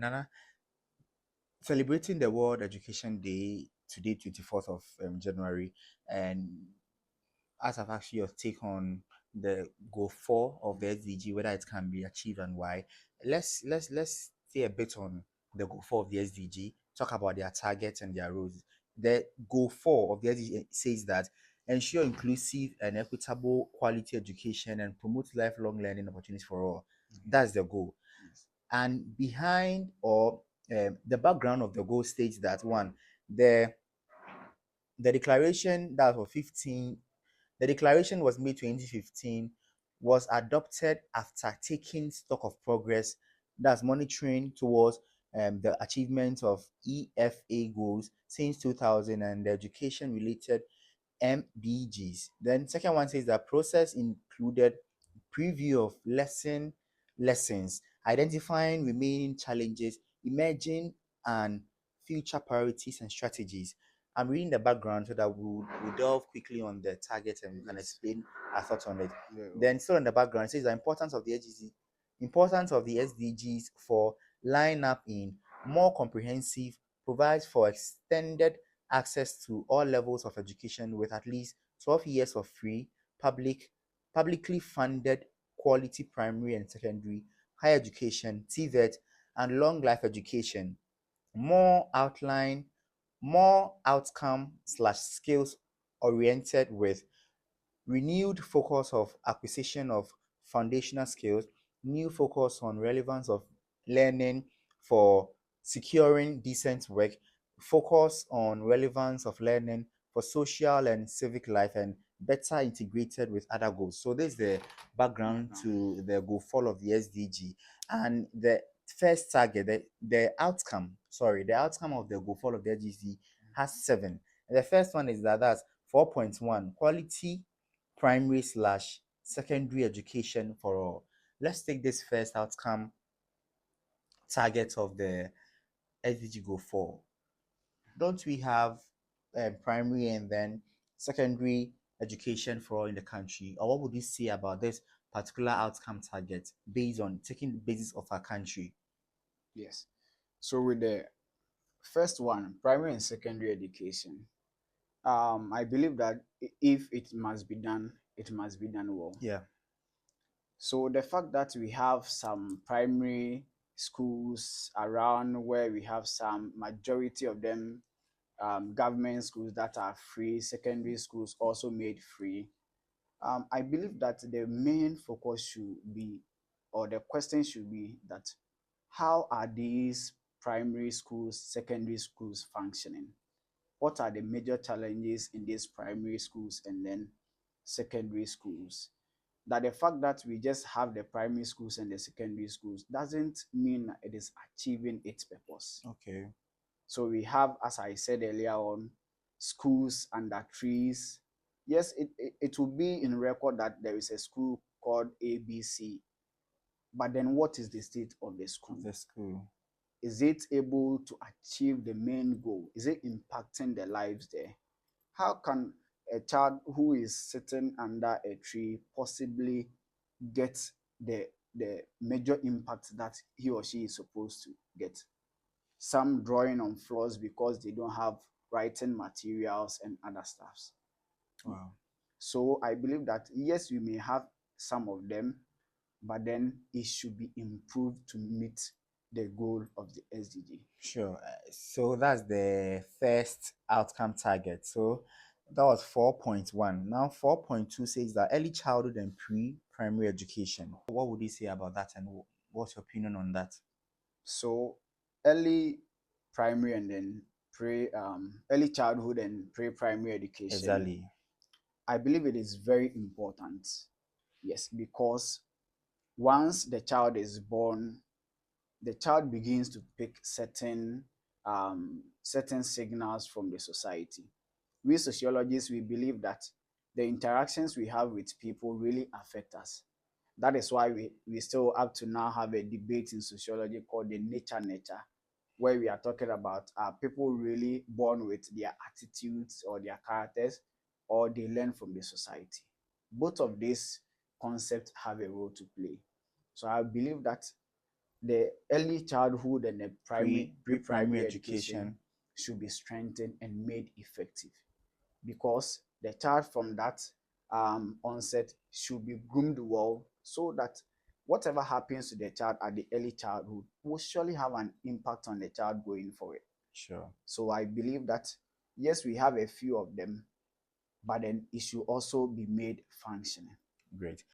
Nana, celebrating the World Education Day today, 24th of January, and as I've asked you your take on the goal 4 of the SDG, whether it can be achieved and why. Let's say a bit on the goal 4 of the SDG, talk about their targets and their roles. The goal 4 of the SDG says that ensure inclusive and equitable quality education and promote lifelong learning opportunities for all. That's the goal. And behind or the background of the goal states that one, the the declaration that was 15 the declaration was made 2015, was adopted after taking stock of progress, that's monitoring towards the achievement of EFA goals since 2000 and the education related MDGs. Then second one says that process included preview of lessons, identifying remaining challenges, emerging and future priorities and strategies. I'm reading the background so that we'll delve quickly on the targets and we can explain our thoughts on it. Then still in the background it says the importance of the SDGs for line up in more comprehensive, provides for extended access to all levels of education with at least 12 years of free, public, publicly funded quality primary and secondary, higher education, TVET, and long life education. More outline, more outcome slash skills oriented with renewed focus of acquisition of foundational skills, new focus on relevance of learning for securing decent work, focus on relevance of learning for social and civic life, and better integrated with other goals. So this is the background to the goal 4 of the SDG. And the first target, the outcome of the goal 4 of the SDG has 7. And the first one is that's 4.1 quality primary slash secondary education for all. Let's take this first outcome target of the SDG Go 4. Don't we have primary and then secondary education for all in the country? Or what would you say about this particular outcome target based on taking the basis of our country? Yes. So with the first one, primary and secondary education, I believe that if it must be done, it must be done well. Yeah. So the fact that we have some primary schools around where we have some majority of them government schools that are free, secondary schools also made free. I believe that the main focus should be, or the question should be that how are these primary schools, secondary schools functioning? What are the major challenges in these primary schools and then secondary schools? That the fact that we just have the primary schools and the secondary schools doesn't mean it is achieving its purpose. Okay. So we have, as I said earlier on, schools under trees. Yes, it will be in record that there is a school called ABC, but then what is the state of the school? Of the school. Is it able to achieve the main goal? Is it impacting the lives there? How can a child who is sitting under a tree possibly get the major impact that he or she is supposed to get? Some drawing on floors because they don't have writing materials and other stuffs. Wow. So I believe that yes, we may have some of them, but then it should be improved to meet the goal of the SDG. Sure. So that's the first outcome target. So that was 4.1. Now 4.2 says that early childhood and pre-primary education. What would you say about that and what's your opinion on that? So early primary and then early childhood and pre-primary education, Exactly. I believe it is very important. Yes, because once the child is born, the child begins to pick certain signals from the society. We sociologists, we believe that the interactions we have with people really affect us. That is why we still up to now have a debate in sociology called the nature, where we are talking about are people really born with their attitudes or their characters, or they learn from the society. Both of these concepts have a role to play. So I believe that the early childhood and the Pre-primary pre-primary education education. should be strengthened and made effective, because the child from that onset should be groomed well, so that whatever happens to the child at the early childhood will surely have an impact on the child going forward. Sure. So I believe that yes, we have a few of them, but then it should also be made functional. Great.